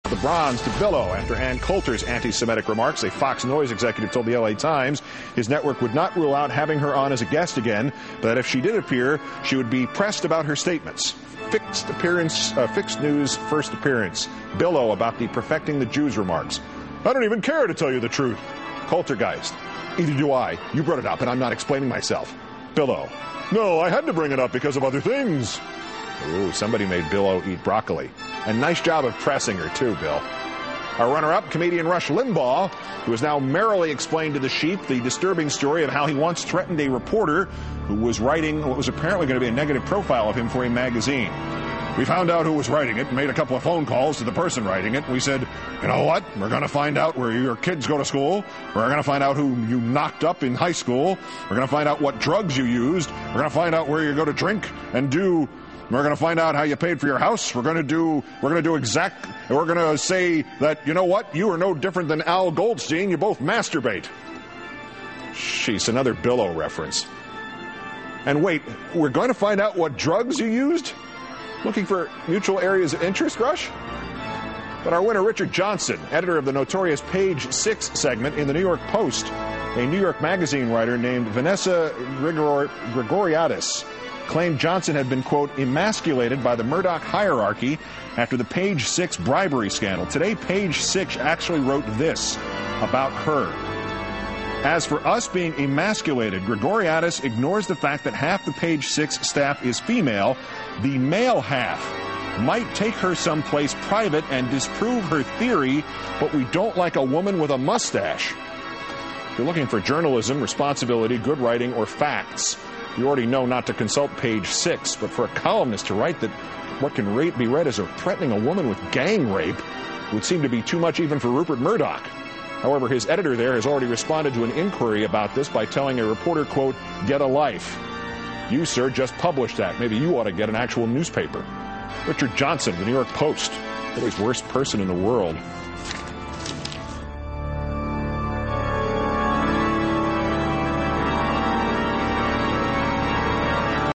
The bronze to Billow after Ann Coulter's anti-Semitic remarks. A Fox News executive told the L.A. Times his network would not rule out having her on as a guest again, but that if she did appear, she would be pressed about her statements. Fixed News first appearance. Billow about the perfecting the Jews remarks. I don't even care to tell you the truth. Coultergeist. Either do I. You brought it up and I'm not explaining myself. Billow. No, I had to bring it up because of other things. Ooh, somebody made Billow eat broccoli. And nice job of pressing her, too, Bill. Our runner-up, comedian Rush Limbaugh, who has now merrily explained to the sheep the disturbing story of how he once threatened a reporter who was writing what was apparently going to be a negative profile of him for a magazine. We found out who was writing it, made a couple of phone calls to the person writing it. We said, you know what? We're going to find out where your kids go to school. We're going to find out who you knocked up in high school. We're going to find out what drugs you used. We're going to find out where you go to drink and do... We're going to find out how you paid for your house. We're going to say that, you know what, you are no different than Al Goldstein. You both masturbate. Sheesh, another Billow reference. And wait, we're going to find out what drugs you used? Looking for mutual areas of interest, Rush? But our winner, Richard Johnson, editor of the notorious Page 6 segment in the New York Post, a New York Magazine writer named Vanessa Gregoriadis, claimed Johnson had been, quote, emasculated by the Murdoch hierarchy after the Page 6 bribery scandal. Today, Page 6 actually wrote this about her. As for us being emasculated, Gregoriadis ignores the fact that half the Page 6 staff is female. The male half might take her someplace private and disprove her theory, but we don't like a woman with a mustache. If you're looking for journalism, responsibility, good writing, or facts, you already know not to consult Page 6, but for a columnist to write that what can be read as threatening a woman with gang rape would seem to be too much even for Rupert Murdoch. However, his editor there has already responded to an inquiry about this by telling a reporter, quote, get a life. You, sir, just published that. Maybe you ought to get an actual newspaper. Richard Johnson, the New York Post, today's worst person in the world.